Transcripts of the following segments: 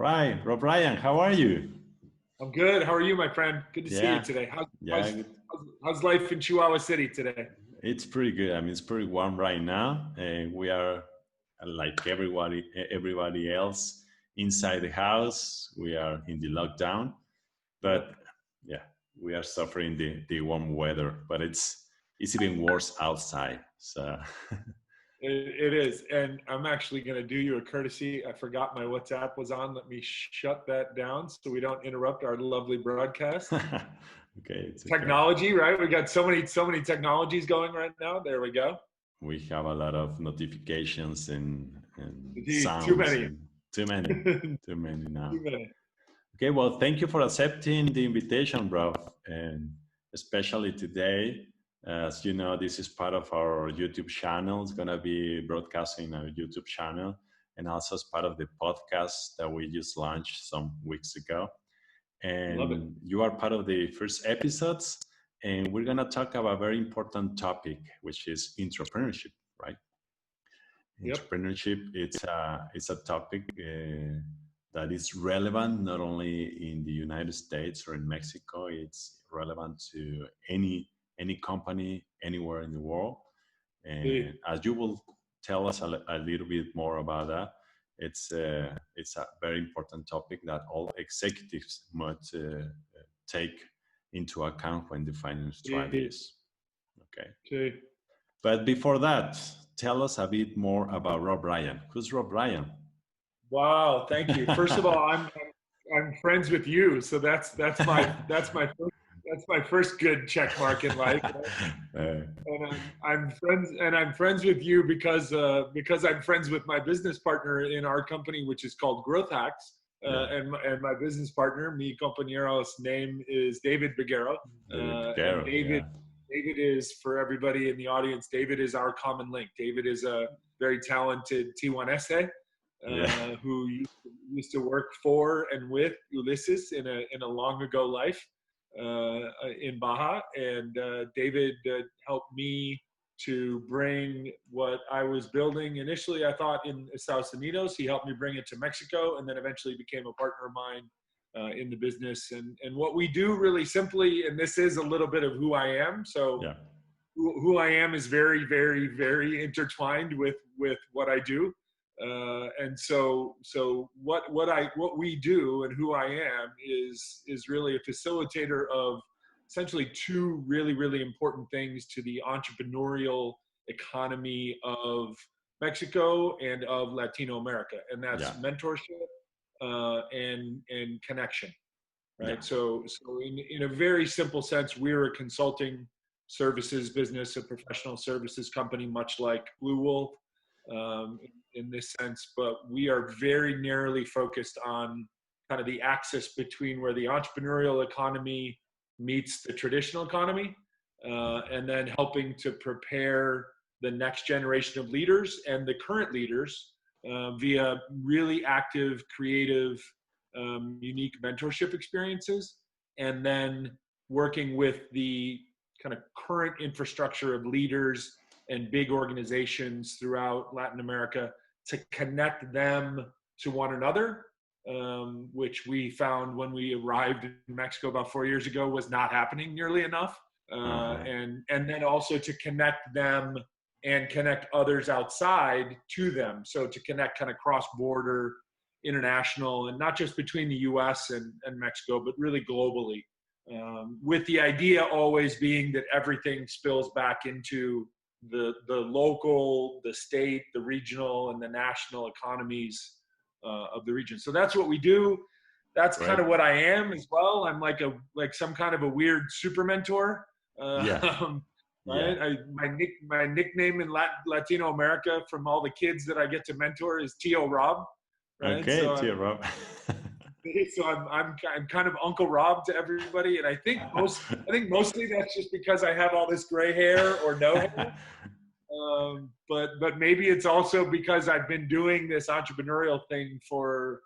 right, Rob Ryan, how are you? I'm good. How are you, my friend? Good to see you Yeah, today. yeah, good. How's life in Chihuahua City today? It's pretty good. I mean, it's pretty warm right now, and we are like everybody else inside the house. We are in the lockdown, Yep. but yeah, we are suffering the warm weather. But it's even worse outside. So It is. And I'm actually going to do you a courtesy. I forgot my WhatsApp was on. Let me shut that down so we don't interrupt our lovely broadcast. okay, it's okay. Technology, right? We got so many technologies going right now. There we go. We have a lot of notifications and Gee, too sounds many. and too many now. Too many. Okay, well, thank you for accepting the invitation, bro, and especially today. As you know, this is part of our YouTube channel. It's gonna be broadcasting our YouTube channel, and also as part of the podcast that we just launched some weeks ago. Love it. And you are part of the first episodes, and we're gonna talk about a very important topic, which is entrepreneurship, right? Yep. Entrepreneurship, it's a topic that is relevant not only in the United States or in Mexico. It's relevant to any company anywhere in the world. And as you will tell us a little bit more about that, it's a very important topic that all executives must take into account when defining strategies. Okay. Okay. But before that, tell us a bit more about Rob Ryan. Who's Rob Ryan? Wow. Thank you. First of all, I'm friends with you, so that's my first good check mark in life. And I'm friends with you because I'm friends with my business partner in our company, which is called Growth Hacks. Yeah. And my business partner, mi compañero's name is David Beguero. And David is, for everybody in the audience, David is our common link. David is a very talented T1 E1 who used to work for and with Ulysses in a long ago life in Baja. And David helped me to bring what I was building. Initially, I thought in Estados Unidos. He helped me bring it to Mexico, and then eventually became a partner of mine in the business. And what we do really simply, and this is a little bit of who I am. So who I am is very, very, very intertwined with what I do. And so what we do and who I am is really a facilitator of essentially two really, really important things to the entrepreneurial economy of Mexico and of Latino America. And that's mentorship and connection, right? Yeah. So in a very simple sense, we're a consulting services business, a professional services company, much like Blue Wolf in this sense, but we are very narrowly focused on kind of the axis between where the entrepreneurial economy meets the traditional economy, and then helping to prepare the next generation of leaders and the current leaders via really active, creative, unique mentorship experiences, and then working with the kind of current infrastructure of leaders and big organizations throughout Latin America to connect them to one another, which we found when we arrived in Mexico about 4 years ago was not happening nearly enough. And then also to connect them and connect others outside to them. So to connect kind of cross-border, international, and not just between the US and Mexico, but really globally. With the idea always being that everything spills back into the local, the state, the regional, and the national economies of the region. So that's what we do. That's kind of what I am as well. I'm like some kind of a weird super mentor. Right? My nickname in Latino America from all the kids that I get to mentor is Tio Rob. Right? Okay, so Tio Rob. So I'm kind of Uncle Rob to everybody, and I think mostly that's just because I have all this gray hair or no hair. But maybe it's also because I've been doing this entrepreneurial thing for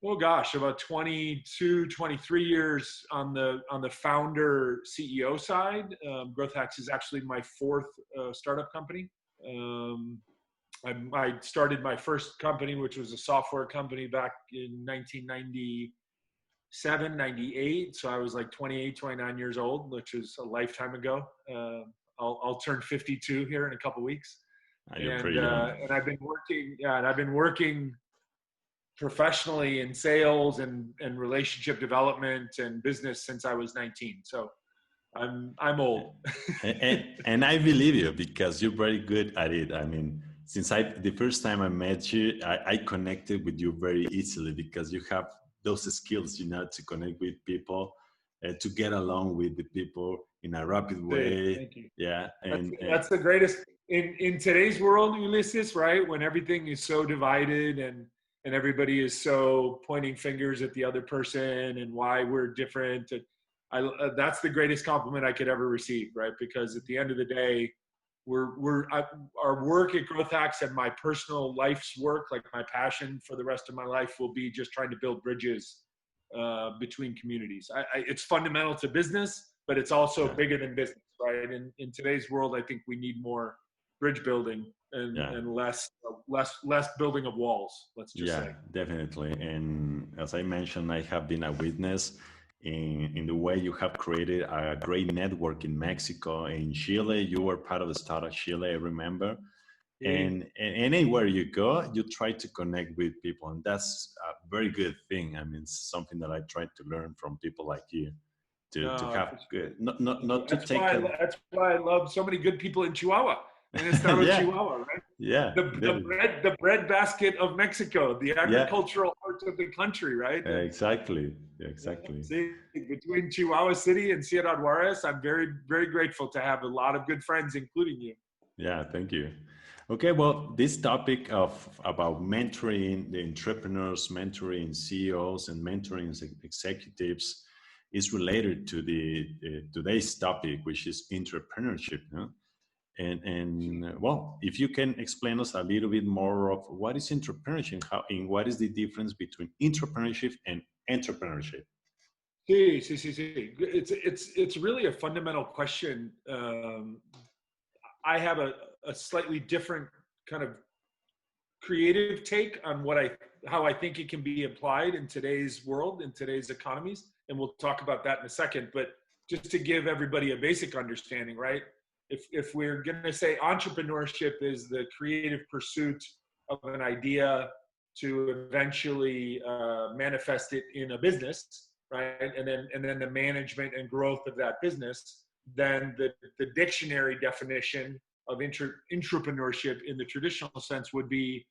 about 22, 23 years on the founder CEO side. Growth Hacks is actually my fourth startup company. I started my first company, which was a software company back in 1997, 98. So I was like 28, 29 years old, which is a lifetime ago. I'll turn 52 here in a couple weeks. You're pretty young. And I've been working, and I've been working professionally in sales and relationship development and business since I was 19. So I'm old. and I believe you because you're very good at it. I mean, since the first time I met you, I connected with you very easily because you have those skills, you know, to connect with people, to get along with the people in a rapid way. Thank you. Yeah, That's the greatest in today's world, Ulysses. Right, when everything is so divided and everybody is so pointing fingers at the other person and why we're different. That's the greatest compliment I could ever receive, right? Because at the end of the day, our work at Growth Hacks and my personal life's work, like my passion for the rest of my life, will be just trying to build bridges between communities. It's fundamental to business, but it's also bigger than business, right? In today's world, I think we need more bridge building and less building of walls. Let's just say. Definitely. And as I mentioned, I have been a witness in the way you have created a great network in Mexico, in Chile. You were part of the Startup Chile, I remember. And anywhere you go, you try to connect with people, and that's a very good thing. I mean, it's something that I try to learn from people like you to have good, not to take. That's why I love so many good people in Chihuahua. And it's not Chihuahua, right? Yeah. The bread basket of Mexico, the agricultural heart of the country, right? Exactly. See, between Chihuahua City and Ciudad Juarez, I'm very, very grateful to have a lot of good friends, including you. Yeah, thank you. Okay, well, this topic about mentoring the entrepreneurs, mentoring CEOs, and mentoring executives is related to the today's topic, which is entrepreneurship. No? And well, if you can explain us a little bit more of what is entrepreneurship, and what is the difference between entrepreneurship and entrepreneurship? Sí. It's really a fundamental question. I have a slightly different kind of creative take on how I think it can be applied in today's world, in today's economies, and we'll talk about that in a second. But just to give everybody a basic understanding, right? If we're going to say entrepreneurship is the creative pursuit of an idea to eventually manifest it in a business, right? And then the management and growth of that business, then the dictionary definition of entrepreneurship in the traditional sense would be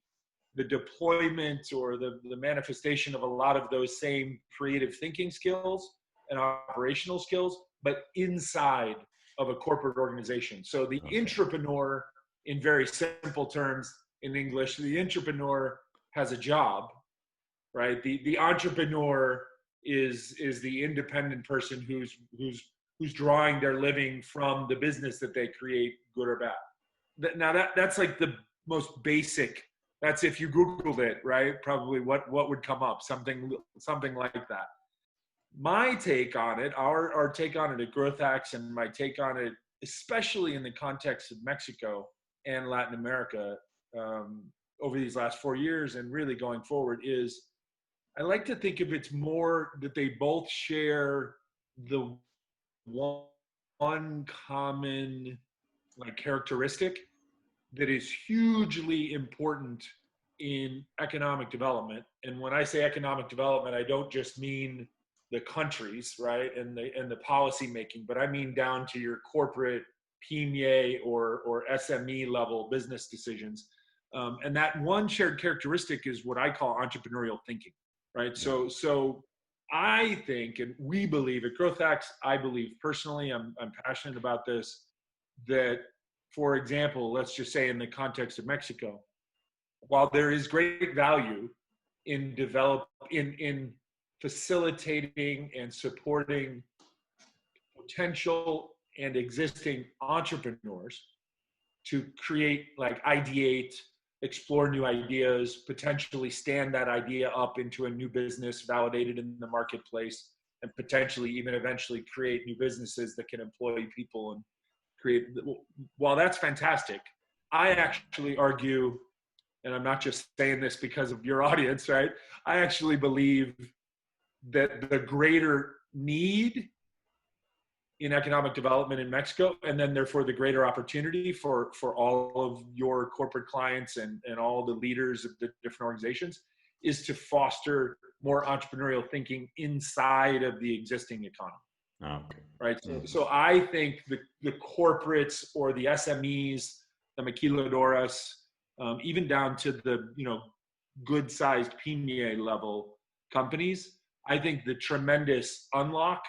the deployment or the manifestation of a lot of those same creative thinking skills and operational skills, but inside of a corporate organization. So the entrepreneur, in very simple terms in English, the entrepreneur has a job, right? The entrepreneur is the independent person who's drawing their living from the business that they create, good or bad. Now that's like the most basic. That's if you Googled it, right? Probably what would come up, something like that. My take on it, our take on it at Growth Hacks, and my take on it, especially in the context of Mexico and Latin America, over these last 4 years and really going forward, is I like to think of it's more that they both share the one common characteristic that is hugely important in economic development. And when I say economic development, I don't just mean the countries, right, and the policy making, but I mean down to your corporate PME or SME level business decisions. And that one shared characteristic is what I call entrepreneurial thinking, right? So I think, and we believe at Growth Hacks, I believe personally, I'm passionate about this, that, for example, let's just say in the context of Mexico, while there is great value in facilitating and supporting potential and existing entrepreneurs to create, ideate, explore new ideas, potentially stand that idea up into a new business, validate it in the marketplace, and potentially even eventually create new businesses that can employ people and create. While that's fantastic, I actually argue and I'm not just saying this because of your audience, right? I actually believe that the greater need in economic development in Mexico, and then therefore the greater opportunity for all of your corporate clients and all the leaders of the different organizations, is to foster more entrepreneurial thinking inside of the existing economy. Okay. Right. So I think the corporates or the SMEs, the maquiladoras, even down to the, good sized pyme level companies, I think the tremendous unlock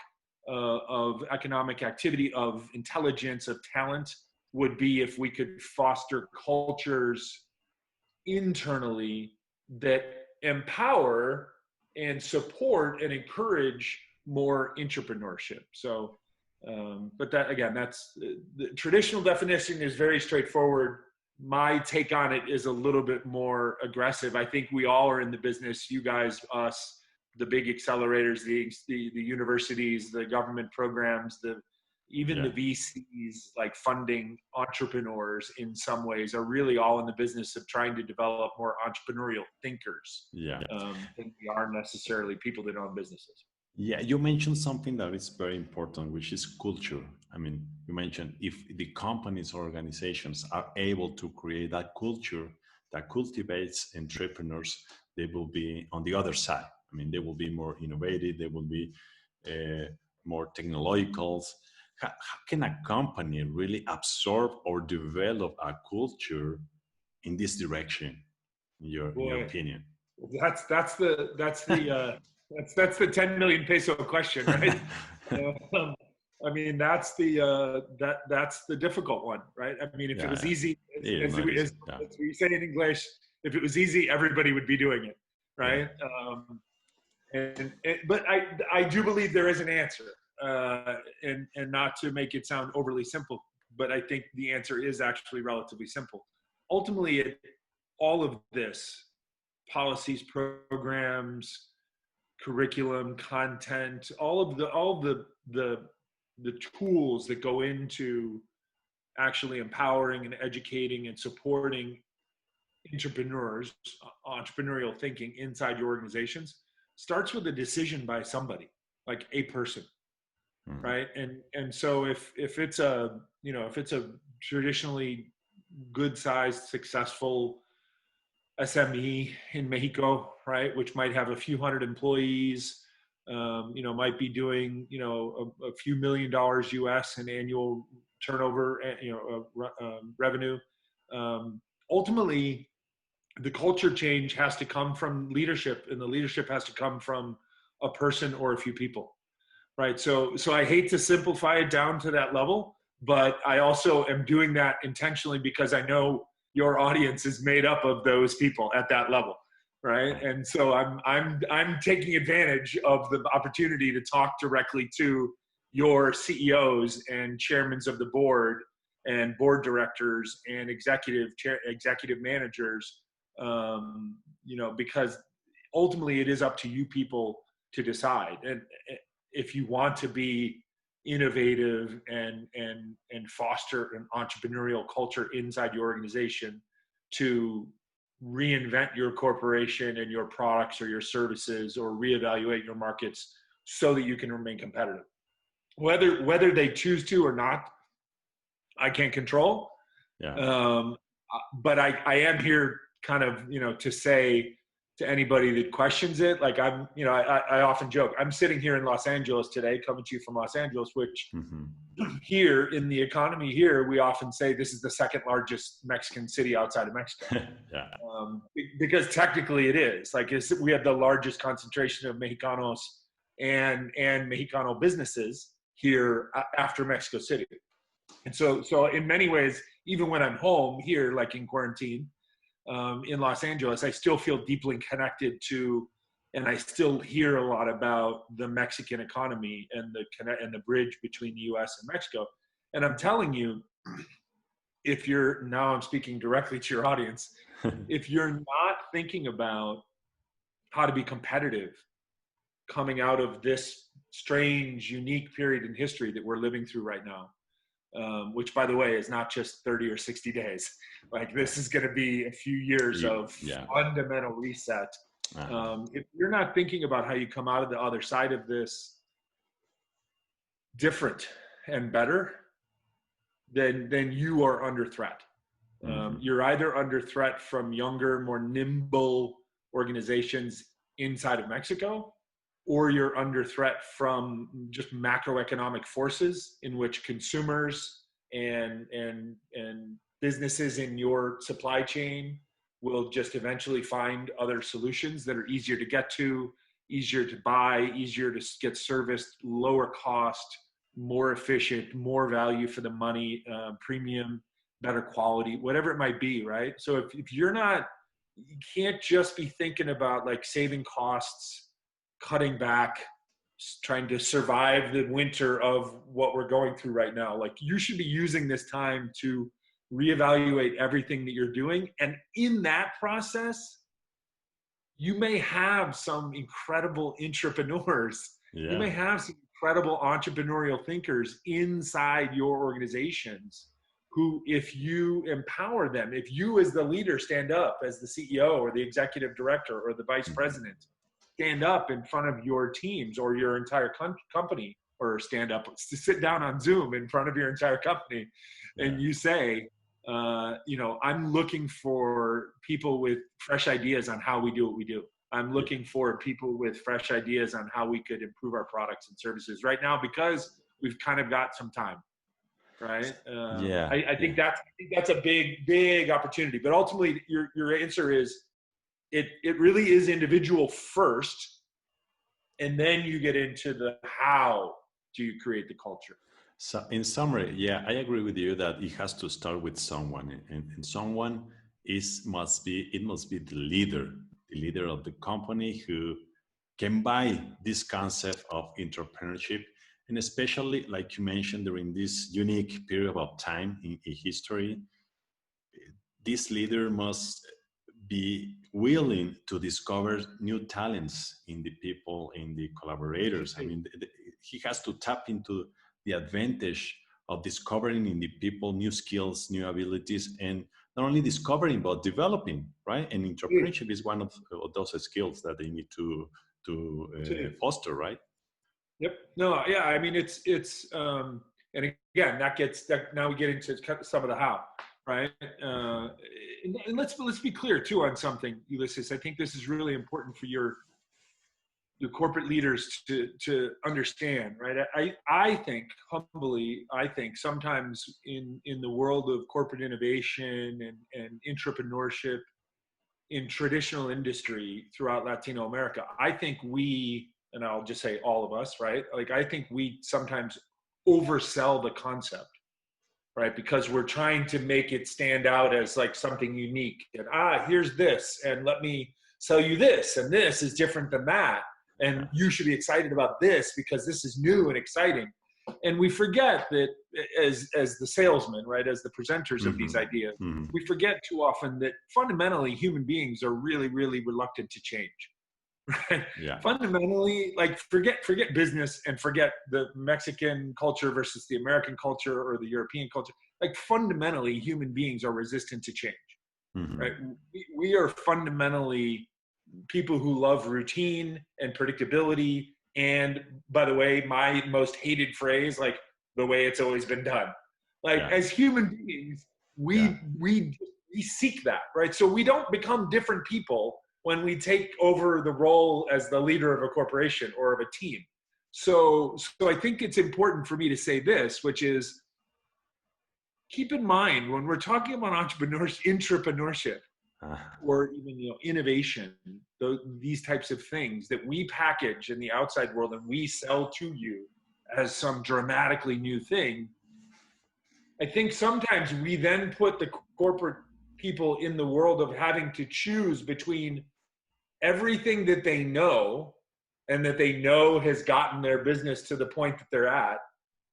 of economic activity, of intelligence, of talent would be if we could foster cultures internally that empower and support and encourage more entrepreneurship. So, but that, again, that's the traditional definition is very straightforward. My take on it is a little bit more aggressive. I think we all are in the business, you guys, us, the big accelerators, the universities, the government programs, even the VCs, like funding entrepreneurs in some ways, are really all in the business of trying to develop more entrepreneurial thinkers than we are necessarily people that own businesses. Yeah, you mentioned something that is very important, which is culture. I mean, you mentioned if the companies or organizations are able to create that culture that cultivates entrepreneurs, they will be on the other side. I mean, they will be more innovative, they will be more technological. How can a company really absorb or develop a culture in this direction, in your opinion? That's the 10 million peso question, right? I mean, that's the difficult one, right? I mean, if it was easy, as we say in English, if it was easy, everybody would be doing it, right? But I do believe there is an answer, and not to make it sound overly simple, but I think the answer is actually relatively simple. Ultimately, all of this, policies, programs, curriculum, content, all of the tools that go into actually empowering and educating and supporting entrepreneurs, entrepreneurial thinking inside your organizations, starts with a decision by somebody, like a person, right? And so if it's a traditionally good-sized, successful SME in Mexico, right, which might have a few hundred employees, might be doing, a few $1 million US in annual turnover, revenue. Ultimately, the culture change has to come from leadership, and the leadership has to come from a person or a few people, right? So I hate to simplify it down to that level, but I also am doing that intentionally because I know your audience is made up of those people at that level, right? And so I'm taking advantage of the opportunity to talk directly to your CEOs and chairmen of the board and board directors and executive managers, because ultimately it is up to you people to decide. And if you want to be innovative and foster an entrepreneurial culture inside your organization to reinvent your corporation and your products or your services, or reevaluate your markets so that you can remain competitive. Whether they choose to or not, I can't control. But I am here kind of, to say to anybody that questions it, like I often joke, I'm sitting here in Los Angeles today, coming to you from Los Angeles, which here in the economy here, we often say this is the second largest Mexican city outside of Mexico. Because technically it is. Like we have the largest concentration of Mexicanos and Mexicano businesses here after Mexico City. And so in many ways, even when I'm home here, like in quarantine, in Los Angeles, I still feel deeply connected to, and I still hear a lot about the Mexican economy and the bridge between the U.S. and Mexico. And I'm telling you, now I'm speaking directly to your audience, if you're not thinking about how to be competitive coming out of this strange, unique period in history that we're living through right now, which by the way is not just 30 or 60 days. Like this is going to be a few years of fundamental reset. If you're not thinking about how you come out of the other side of this different and better, then you are under threat. You're either under threat from younger, more nimble organizations inside of Mexico, or you're under threat from just macroeconomic forces in which consumers and businesses in your supply chain will just eventually find other solutions that are easier to get to, easier to buy, easier to get serviced, lower cost, more efficient, more value for the money, premium, better quality, whatever it might be, right? So if you're not, you can't just be thinking about like saving costs, cutting back, trying to survive the winter of what we're going through right now. Like you should be using this time to reevaluate everything that you're doing. And in that process, you may have some incredible entrepreneurs. Yeah. You may have some incredible entrepreneurial thinkers inside your organizations who, if you empower them, if you as the leader stand up as the CEO or the executive director or the vice president, stand up in front of your teams or your entire company, or stand up, sit down on Zoom in front of your entire company, and you say, I'm looking for people with fresh ideas on how we do what we do. I'm looking for people with fresh ideas on how we could improve our products and services right now because we've kind of got some time, right? I think that's a big opportunity. But ultimately, your answer is, it really is individual first, and then you get into the how do you create the culture. So in summary, I agree with you that it has to start with someone, and someone must be the leader of the company who can buy this concept of entrepreneurship, and especially like you mentioned during this unique period of time in history, this leader must be willing to discover new talents in the people, in the collaborators. I mean, he has to tap into the advantage of discovering in the people new skills, new abilities, and not only discovering, but developing, right? And entrepreneurship is one of those skills that they need to foster, right? Yep. No, yeah, I mean, it's and again, now we get into some of the how, right? And let's be clear too on something, Ulysses. I think this is really important for your corporate leaders to understand, right? I think humbly, sometimes in the world of corporate innovation and entrepreneurship in traditional industry throughout Latino America, I think we, and I'll just say all of us, right? Like, I think we sometimes oversell the concept, right? Because we're trying to make it stand out as like something unique. And here's this, and let me sell you this, and this is different than that. And you should be excited about this because this is new and exciting. And we forget that as the salesmen, right, as the presenters of these ideas, we forget too often that fundamentally human beings are really, really reluctant to change. Right? Yeah. Fundamentally, like forget business and forget the Mexican culture versus the American culture or the European culture. Like fundamentally, human beings are resistant to change. Right? We are fundamentally people who love routine and predictability. And by the way, my most hated phrase, like the way it's always been done. Like as human beings, we seek that, right? So we don't become different people when we take over the role as the leader of a corporation or of a team. So I think it's important for me to say this, which is, keep in mind when we're talking about entrepreneurship, or even innovation, these types of things that we package in the outside world and we sell to you as some dramatically new thing. I think sometimes we then put the corporate people in the world of having to choose between everything that they know and that they know has gotten their business to the point that they're at,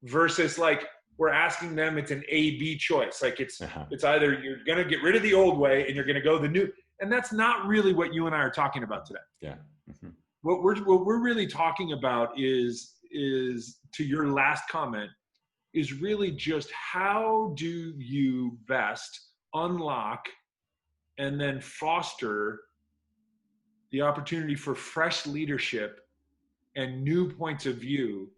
versus like we're asking them, it's an A-B choice. Like it's either you're going to get rid of the old way and you're going to go the new. And that's not really what you and I are talking about today. Yeah. What we're really talking about is to your last comment, is really just how do you best unlock and then foster the opportunity for fresh leadership and new points of view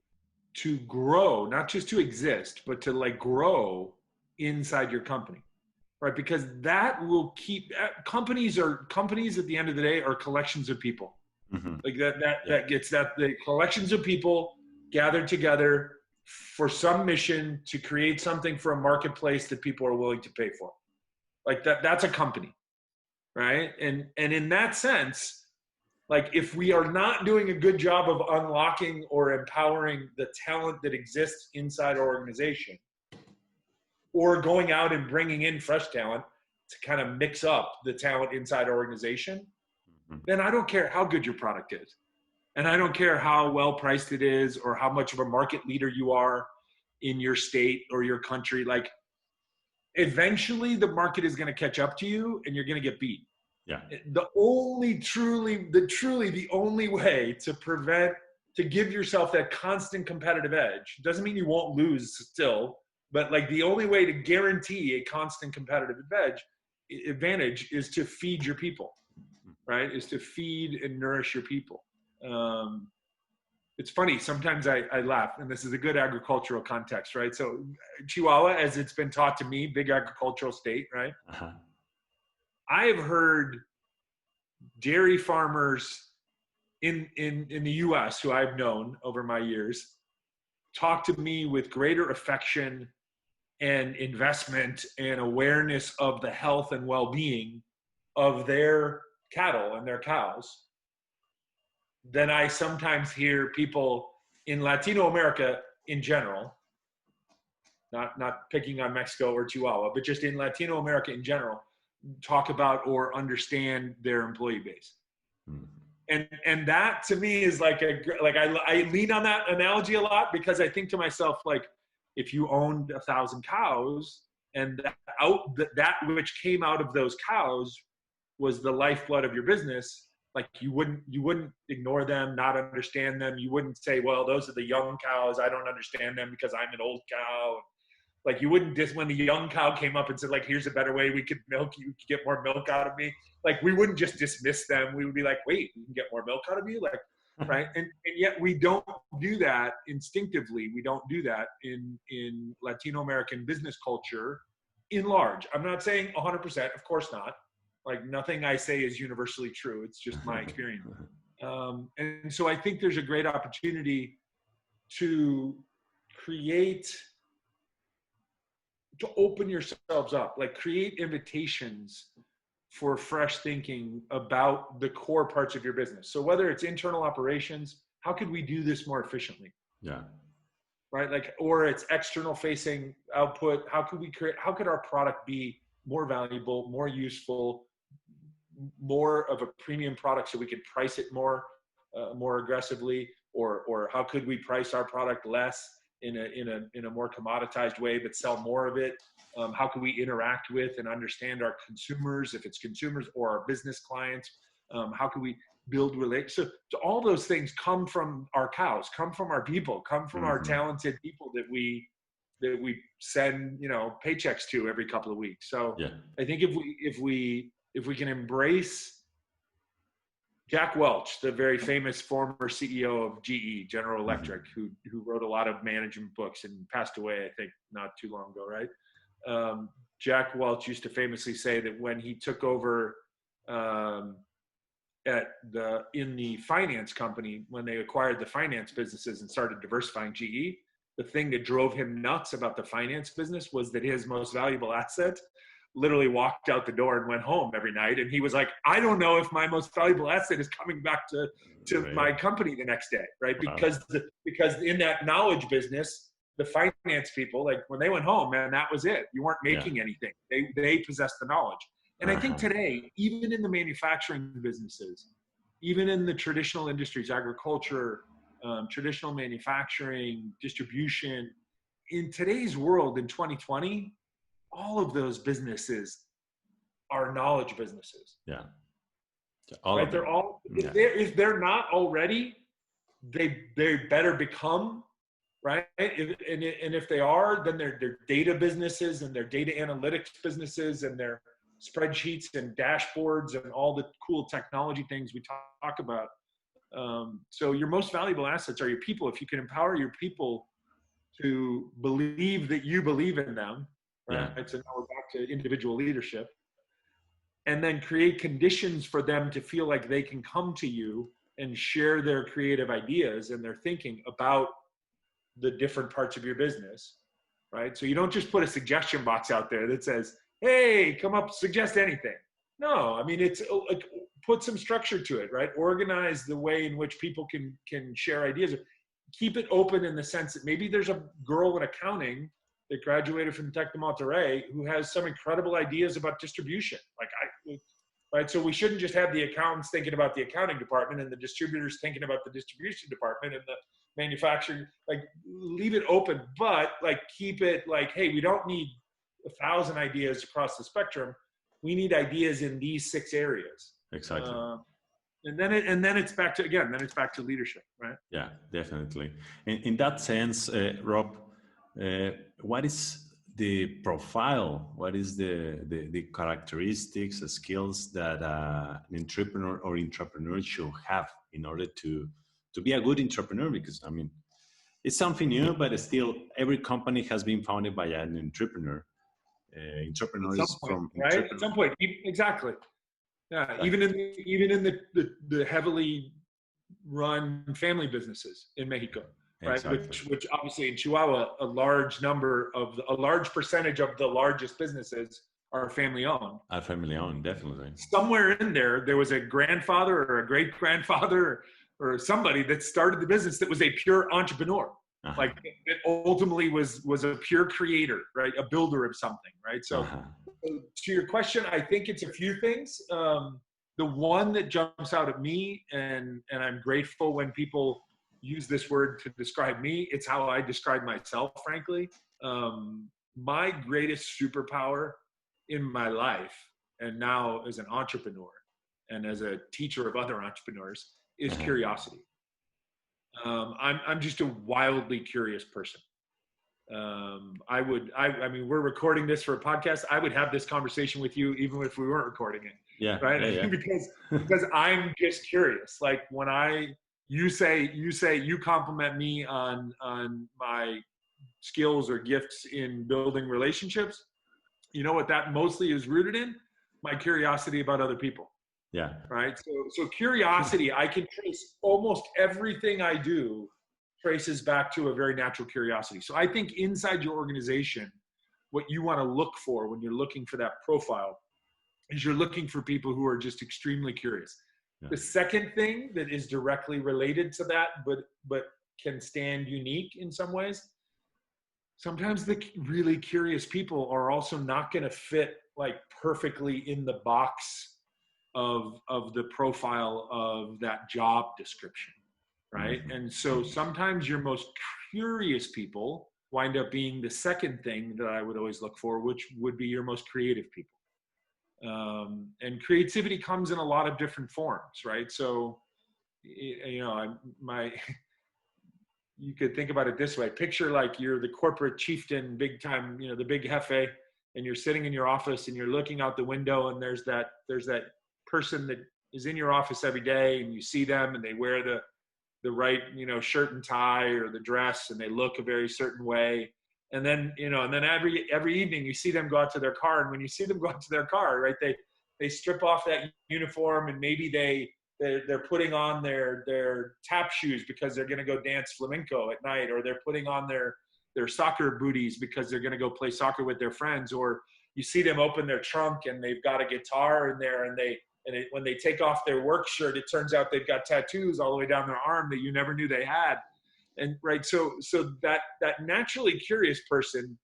to grow, not just to exist, but to like grow inside your company, right? Because that will keep companies at the end of the day are collections of people. Mm-hmm. Like the collections of people gathered together for some mission to create something for a marketplace that people are willing to pay for. Like that's a company, right? And in that sense, like if we are not doing a good job of unlocking or empowering the talent that exists inside our organization, or going out and bringing in fresh talent to kind of mix up the talent inside our organization, then I don't care how good your product is. And I don't care how well priced it is or how much of a market leader you are in your state or your country. Like eventually the market is going to catch up to you and you're going to get beat. Yeah. The only the only way to give yourself that constant competitive edge, doesn't mean you won't lose still, but like the only way to guarantee a constant competitive advantage is to feed your people, right? Is to feed and nourish your people. It's funny, sometimes I laugh, and this is a good agricultural context, right? So Chihuahua, as it's been taught to me, big agricultural state, right? Uh-huh. I have heard dairy farmers in the US who I've known over my years talk to me with greater affection and investment and awareness of the health and well-being of their cattle and their cows than I sometimes hear people in Latino America in general, not picking on Mexico or Chihuahua, but just in Latino America in general, talk about or understand their employee base. And that to me is like I lean on that analogy a lot because I think to myself, like, if you owned 1,000 cows and that which came out of those cows was the lifeblood of your business, like you wouldn't ignore them, not understand them. You wouldn't say, well, those are the young cows, I don't understand them because I'm an old cow. Like you wouldn't when the young cow came up and said, like, here's a better way we could milk you, could get more milk out of me. Like we wouldn't just dismiss them. We would be like, wait, we can get more milk out of you? Like, right? And yet we don't do that instinctively. We don't do that in Latino American business culture in large. I'm not saying 100%, of course not. Like nothing I say is universally true. It's just my experience. And so I think there's a great opportunity to open yourselves up, like create invitations for fresh thinking about the core parts of your business. So whether it's internal operations, how could we do this more efficiently? Yeah. Right? Like, or it's external facing output. How could our product be more valuable, more useful, more of a premium product so we could price it more aggressively, or how could we price our product less in a more commoditized way, but sell more of it? How can we interact with and understand our consumers, if it's consumers or our business clients? How can we build relationships? So all those things come from our cows, come from our people, come from our talented people that we send, paychecks to every couple of weeks. So yeah. I think if we can embrace Jack Welch, the very famous former CEO of GE, General Electric, who wrote a lot of management books and passed away, I think, not too long ago, right? Jack Welch used to famously say that when he took over in the finance company, when they acquired the finance businesses and started diversifying GE, the thing that drove him nuts about the finance business was that his most valuable asset literally walked out the door and went home every night. And he was like, I don't know if my most valuable asset is coming back to my company the next day, right? Because in that knowledge business, the finance people, like when they went home, man, that was it. You weren't making anything. They possessed the knowledge. And I think today, even in the manufacturing businesses, even in the traditional industries, agriculture, traditional manufacturing, distribution, in today's world in 2020, all of those businesses are knowledge businesses. Yeah. Right? They're all, if they're not already, they better become right? And if they are, then they're data businesses and their data analytics businesses and their spreadsheets and dashboards and all the cool technology things we talk about. So your most valuable assets are your people. If you can empower your people to believe that you believe in them, right? Yeah. So now we're back to individual leadership, and then create conditions for them to feel like they can come to you and share their creative ideas and their thinking about the different parts of your business, right? So you don't just put a suggestion box out there that says, hey, come up, suggest anything. No, I mean, it's like, put some structure to it, right? Organize the way in which people can share ideas. Keep it open in the sense that maybe there's a girl in accounting that graduated from Tec de Monterrey who has some incredible ideas about distribution. Right? So we shouldn't just have the accountants thinking about the accounting department and the distributors thinking about the distribution department and the manufacturing. Like, leave it open, but like keep it like, hey, we don't need 1,000 ideas across the spectrum. We need ideas in these 6 areas. Exactly. And then it's back to, again, then it's back to leadership, right? Yeah, definitely. In that sense, Rob, what is the profile? What is the characteristics, the skills that an entrepreneur or entrepreneur should have in order to be a good entrepreneur? Because I mean, it's something new, but still, every company has been founded by an entrepreneur. Entrepreneurs At some point, from right? At some point, exactly. Yeah, even in the heavily run family businesses in Mexico, right? Exactly. Which obviously in Chihuahua, a large percentage of the largest businesses are family owned. Are family owned, definitely. Somewhere in there was a grandfather or a great grandfather or somebody that started the business that was a pure entrepreneur. Uh-huh. Like, it ultimately was a pure creator, right? A builder of something, right? So, to your question, I think it's a few things. The one that jumps out at me, and I'm grateful when people use this word to describe me, it's how I describe myself, frankly. My greatest superpower in my life, and now as an entrepreneur and as a teacher of other entrepreneurs, is curiosity. I'm just a wildly curious person. I mean, we're recording this for a podcast. I would have this conversation with you even if we weren't recording it. Yeah. Right. Yeah. because I'm just curious. Like, when you compliment me on my skills or gifts in building relationships, you know what that mostly is rooted in? My curiosity about other people. Yeah. Right. So curiosity, I can trace almost everything I do traces back to a very natural curiosity. So I think inside your organization, what you want to look for when you're looking for that profile is you're looking for people who are just extremely curious. Yeah. The second thing that is directly related to that, but can stand unique in some ways, sometimes the really curious people are also not going to fit like perfectly in the box of the profile of that job description, right? Mm-hmm. And so sometimes your most curious people wind up being the second thing that I would always look for, which would be your most creative people. And creativity comes in a lot of different forms, right? So, you know, you could think about it this way. Picture like you're the corporate chieftain, big time, you know, the big jefe, and you're sitting in your office and you're looking out the window, and there's that person that is in your office every day, and you see them and they wear the right, you know, shirt and tie or the dress, and they look a very certain way. And then, you know, and then every evening you see them go out to their car. And when you see them go out to their car, right, they strip off that uniform, and maybe they're putting on their tap shoes because they're going to go dance flamenco at night, or they're putting on their soccer booties because they're going to go play soccer with their friends. Or you see them open their trunk and they've got a guitar in there, and when they take off their work shirt, it turns out they've got tattoos all the way down their arm that you never knew they had. And right, so that naturally curious person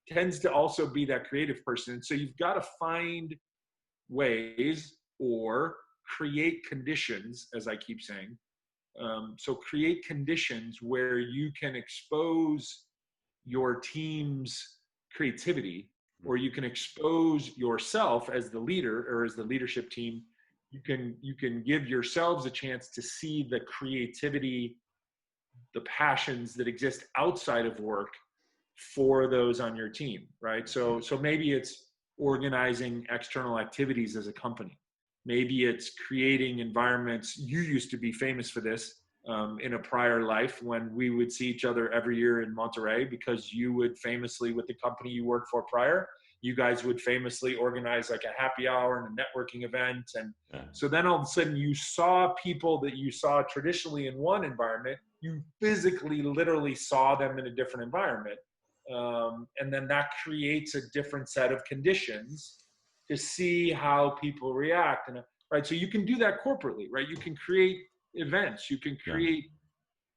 tends to also be that creative person. And so you've got to find ways or create conditions, as I keep saying. So create conditions where you can expose your team's creativity, or you can expose yourself as the leader or as the leadership team. You can give yourselves a chance to see the creativity the passions that exist outside of work for those on your team, right? So maybe it's organizing external activities as a company. Maybe it's creating environments. You used to be famous for this in a prior life when we would see each other every year in Monterey, because you would famously, with the company you worked for prior, you guys would famously organize like a happy hour and a networking event. And so then all of a sudden you saw people that you saw traditionally in one environment, you physically, literally saw them in a different environment. And then that creates a different set of conditions to see how people react. And right, so you can do that corporately, right? You can create events, you can create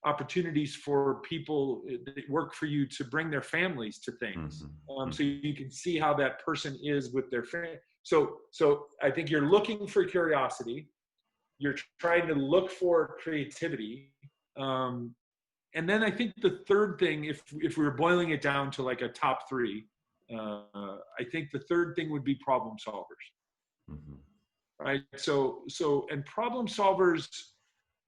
opportunities for people that work for you to bring their families to things. So you can see how that person is with their family. So I think you're looking for curiosity, you're trying to look for creativity. And then I think the third thing, if we were boiling it down to like a top three, I think the third thing would be problem solvers. Right? So and problem solvers,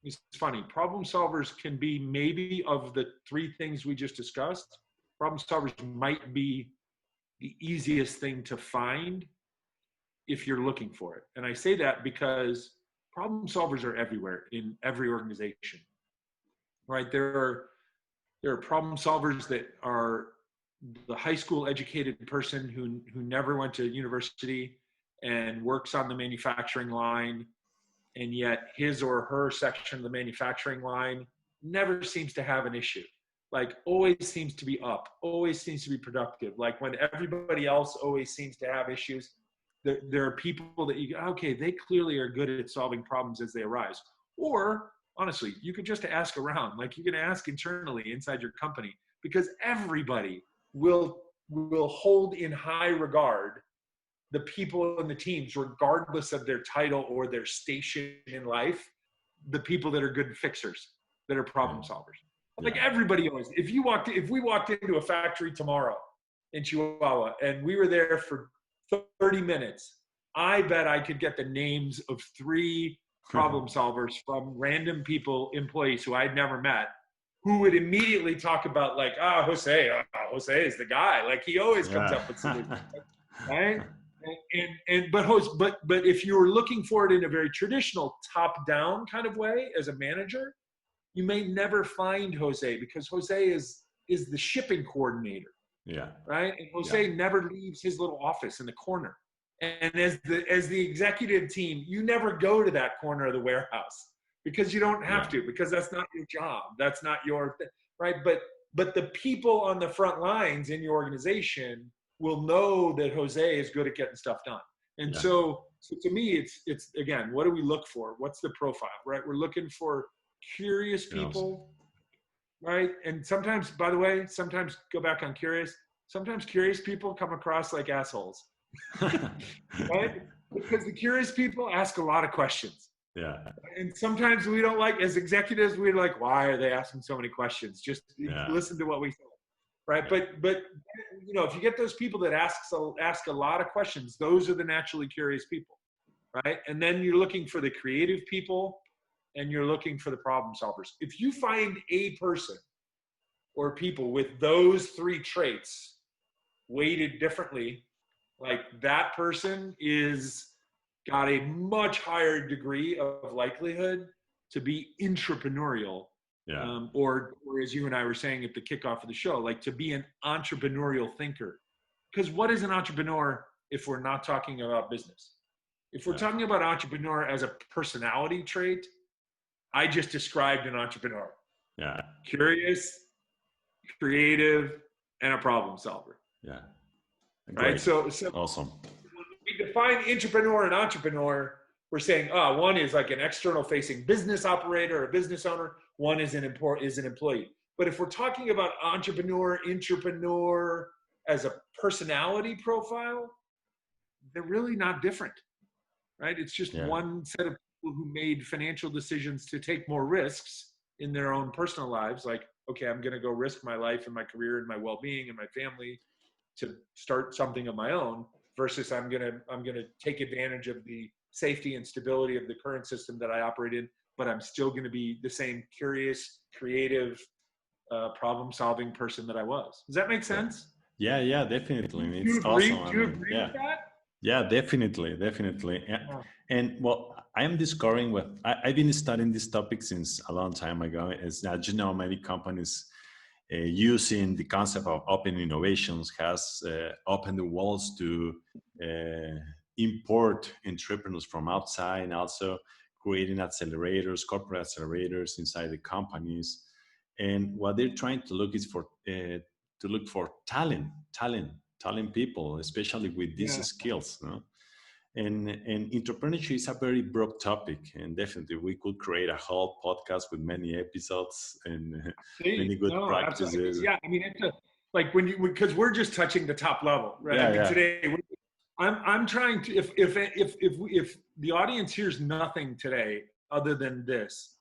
it's funny, problem solvers can be, maybe of the three things we just discussed, problem solvers might be the easiest thing to find if you're looking for it. And I say that because problem solvers are everywhere in every organization, right? There are problem solvers that are the high school educated person who never went to university and works on the manufacturing line, and yet his or her section of the manufacturing line never seems to have an issue. Like always seems to be up, always seems to be productive. Like when everybody else always seems to have issues, there are people that you go, okay, they clearly are good at solving problems as they arise. Or honestly, you could just ask around, like you can ask internally inside your company, because everybody will hold in high regard the people in the teams, regardless of their title or their station in life, the people that are good fixers, that are problem solvers. Like everybody always, if we walked into a factory tomorrow in Chihuahua and we were there for 30 minutes, I bet I could get the names of 3 problem solvers from random people, employees who I'd never met, who would immediately talk about like, Jose is the guy. Like he always comes up with solutions, right? But if you were looking for it in a very traditional top-down kind of way as a manager, you may never find Jose, because Jose is the shipping coordinator. Right? And Jose never leaves his little office in the corner. And as the executive team, you never go to that corner of the warehouse because you don't have to, because that's not your job. That's not your thing, right? But the people on the front lines in your organization will know that Jose is good at getting stuff done. And so to me, it's again, what do we look for? What's the profile, right? We're looking for curious people, right? And sometimes, by the way, sometimes go back on curious. Sometimes curious people come across like assholes, right? Because the curious people ask a lot of questions. And sometimes we don't like, as executives, we're like, why are they asking so many questions? Just listen to what we say. Right. But you know, if you get those people that ask a lot of questions, those are the naturally curious people. Right. And then you're looking for the creative people and you're looking for the problem solvers. If you find a person or people with those 3 traits weighted differently, like that person is got a much higher degree of likelihood to be entrepreneurial. Or as you and I were saying at the kickoff of the show, like to be an entrepreneurial thinker. Because what is an entrepreneur if we're not talking about business? If we're talking about entrepreneur as a personality trait, I just described an entrepreneur. Curious, creative, and a problem solver. Right. So awesome. When we define entrepreneur and entrepreneur, we're saying, one is like an external facing business operator or business owner. One is an employee. But if we're talking about entrepreneur as a personality profile, they're really not different, right? It's just one set of people who made financial decisions to take more risks in their own personal lives. Like, okay, I'm going to go risk my life and my career and my well-being and my family to start something of my own, versus I'm going to take advantage of the safety and stability of the current system that I operate in, but I'm still going to be the same curious, creative, problem-solving person that I was. Does that make sense? Yeah, definitely. Do It's you agree? awesome. I Do you mean, agree yeah. with that? Yeah, definitely. Yeah. Yeah. And well, I am discovering I've been studying this topic since a long time ago. As you know, many companies using the concept of open innovations has opened the walls to import entrepreneurs from outside, and also creating accelerators, corporate accelerators inside the companies. And what they're trying to look is to look for talent people, especially with these Yeah. skills. No? And entrepreneurship is a very broad topic, and definitely we could create a whole podcast with many episodes and See, many good no, absolutely. practices. Yeah, I mean, it's like because we're just touching the top level, right? I Yeah, mean, yeah, today I'm trying to if the audience hears nothing today other than this,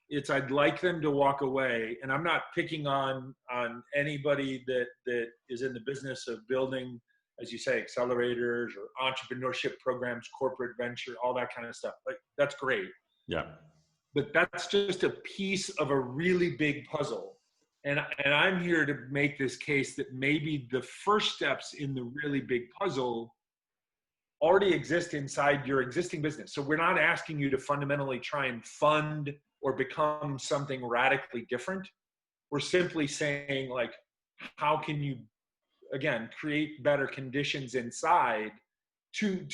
it's I'd like them to walk away, and I'm not picking on anybody that is in the business of building, as you say, accelerators or entrepreneurship programs, corporate venture, all that kind of stuff. Like that's great, yeah, but that's just a piece of a really big puzzle. And I'm here to make this case that maybe the first steps in the really big puzzle already exist inside your existing business. So we're not asking you to fundamentally try and fund or become something radically different. We're simply saying, like, how can you, again, create better conditions inside to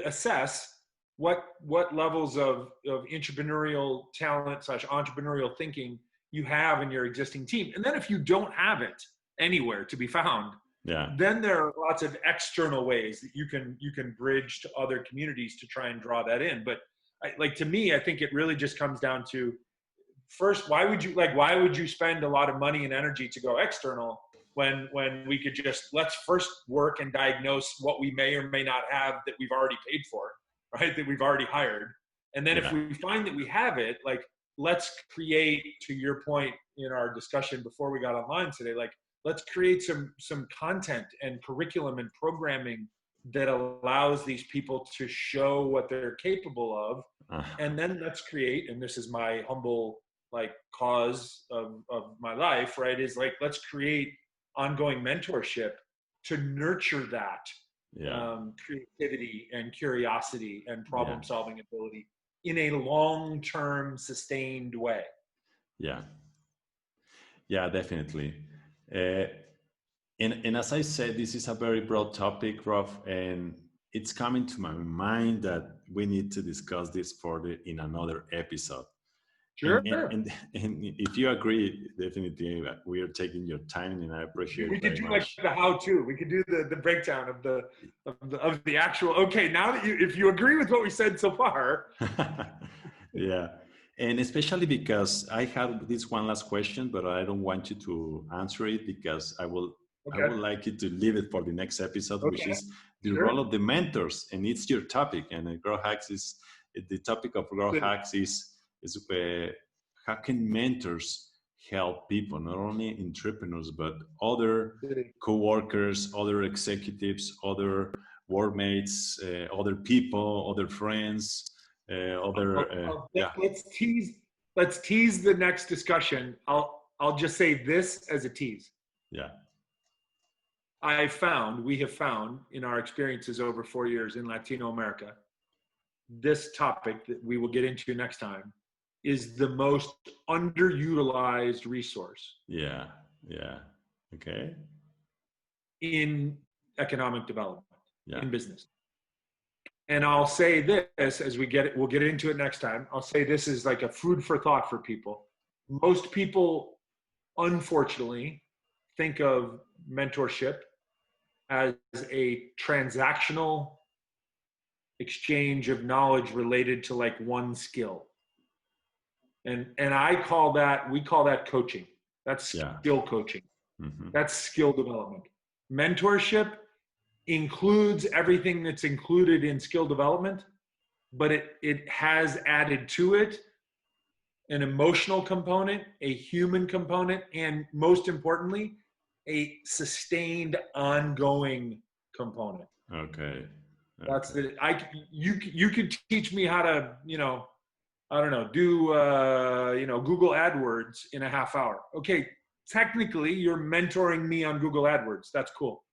assess what levels of entrepreneurial talent / entrepreneurial thinking you have in your existing team. And then if you don't have it anywhere to be found, yeah, then there are lots of external ways that you can bridge to other communities to try and draw that in. But like, to me, I think it really just comes down to, first, why would you spend a lot of money and energy to go external when we could just, let's first work and diagnose what we may or may not have that we've already paid for, right? That we've already hired. And then if yeah, we find that we have it, like, let's create, to your point in our discussion before we got online today, like, let's create some content and curriculum and programming that allows these people to show what they're capable of. And then let's create, and this is my humble like cause of my life, right, is like, let's create ongoing mentorship to nurture that yeah, creativity and curiosity and yeah, problem solving ability in a long-term sustained way. yeah, yeah, definitely. Uh, and as I said, this is a very broad topic, Rob, and it's coming to my mind that we need to discuss this further in another episode. Sure. And if you agree, definitely we are taking your time, and I appreciate We it could very do like much. the how-to. We could do the breakdown of the actual. Okay, now that if you agree with what we said so far. Yeah, and especially because I have this one last question, but I don't want you to answer it because I Okay. would like you to leave it for the next episode, which Okay. is the Sure. role of the mentors, and it's your topic. And Grow Hacks is the topic of Grow Hacks is how can mentors help people, not only entrepreneurs but other co-workers, other executives, other workmates, other people, other friends, yeah, Let's tease the next discussion. I'll just say this as a tease. yeah, We have found in our experiences over 4 years in Latino America, this topic that we will get into next time is the most underutilized resource. yeah, yeah. Okay. In economic development, Yeah, in business. And I'll say this as we'll get into it next time. I'll say this is like a food for thought for people. Most people, unfortunately, think of mentorship as a transactional exchange of knowledge related to like one skill. And we call that coaching. That's yeah. skill coaching. Mm-hmm. That's skill development. Mentorship includes everything that's included in skill development, but it has added to it an emotional component, a human component, and most importantly, a sustained ongoing component. Okay. That's you can teach me how to, I don't know, do, Google AdWords in a half hour. Okay, technically you're mentoring me on Google AdWords. That's cool.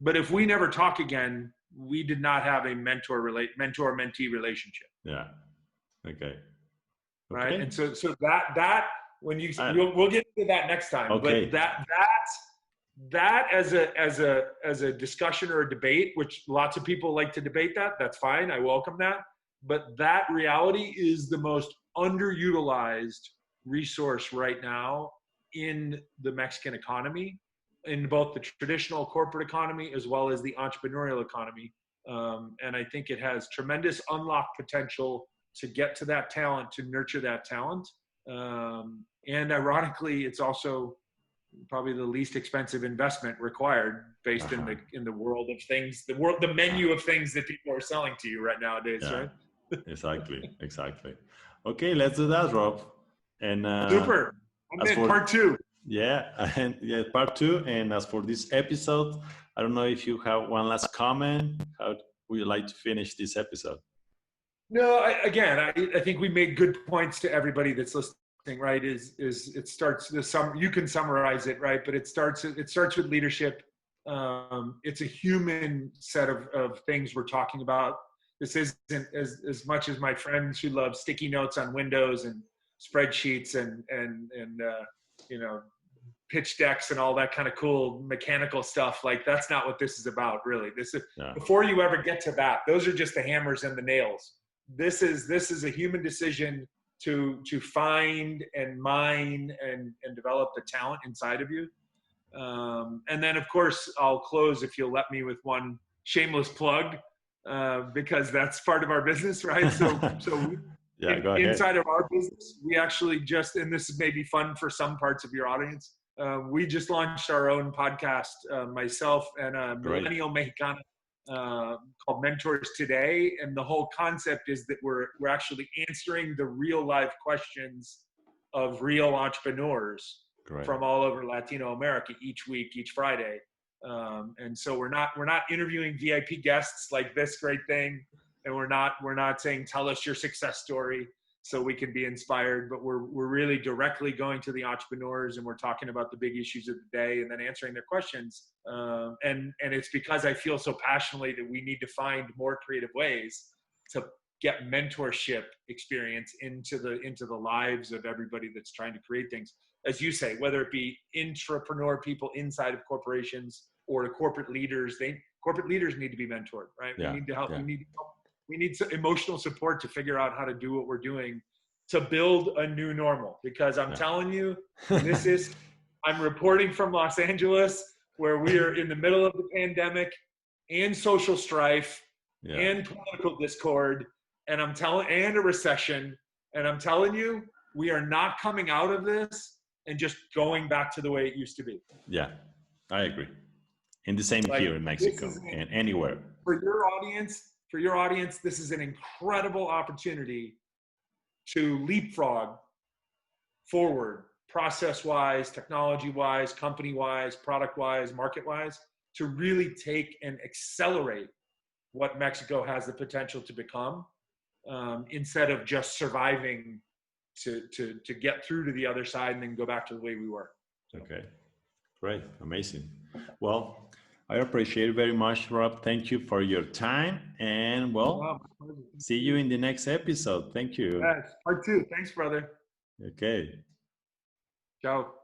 But if we never talk again, we did not have a mentor-mentee relationship. Yeah. Okay. Right. Okay. And so that when we'll get into that next time. Okay. But that as a discussion or a debate, which lots of people like to debate that's fine. I welcome that. But that reality is the most underutilized resource right now in the Mexican economy, in both the traditional corporate economy as well as the entrepreneurial economy. And I think it has tremendous unlocked potential to get to that talent, to nurture that talent. And ironically, it's also probably the least expensive investment required based in the world of things, the menu of things that people are selling to you right nowadays, right? Exactly. Okay, let's do that, Rob. And super. And then part 2. Yeah, and yeah, part 2. And as for this episode, I don't know if you have one last comment. How would you like to finish this episode? No, I think we made good points to everybody that's listening. Right? Is it starts you can summarize it, right? But it starts with leadership. It's a human set of things we're talking about. This isn't as much as my friends who love sticky notes on Windows and spreadsheets and pitch decks and all that kind of cool mechanical stuff. Like, that's not what this is about, really. This is before you ever get to that. Those are just the hammers and the nails. This is a human decision to find and mine and develop the talent inside of you. And then, of course, I'll close, if you'll let me, with one shameless plug, because that's part of our business, right? So go ahead. Inside of our business, we actually and this may be fun for some parts of your audience, we just launched our own podcast, myself and a millennial Mexicana, called Mentors Today. And the whole concept is that we're actually answering the real life questions of real entrepreneurs from all over Latino America each week, each Friday. And so we're not interviewing VIP guests like this great thing. And we're not saying, tell us your success story so we can be inspired, but we're really directly going to the entrepreneurs, and we're talking about the big issues of the day and then answering their questions. And it's because I feel so passionately that we need to find more creative ways to get mentorship experience into the lives of everybody that's trying to create things. As you say, whether it be intrapreneur people inside of corporations or the corporate leaders, corporate leaders need to be mentored, right? Yeah. We need to help. Yeah. We need some emotional support to figure out how to do what we're doing to build a new normal. Because I'm telling you, I'm reporting from Los Angeles, where we are in the middle of the pandemic and social strife and political discord, and and a recession. And I'm telling you, we are not coming out of this and just going back to the way it used to be. Yeah, I agree. And the same here in Mexico and anywhere. For your audience, this is an incredible opportunity to leapfrog forward, process-wise, technology-wise, company-wise, product-wise, market-wise, to really take and accelerate what Mexico has the potential to become, instead of just surviving to get through to the other side and then go back to the way we were. Okay, great, amazing. Well, I appreciate it very much, Rob. Thank you for your time. And see you in the next episode. Thank you. Yes, part 2. Thanks, brother. Okay. Ciao.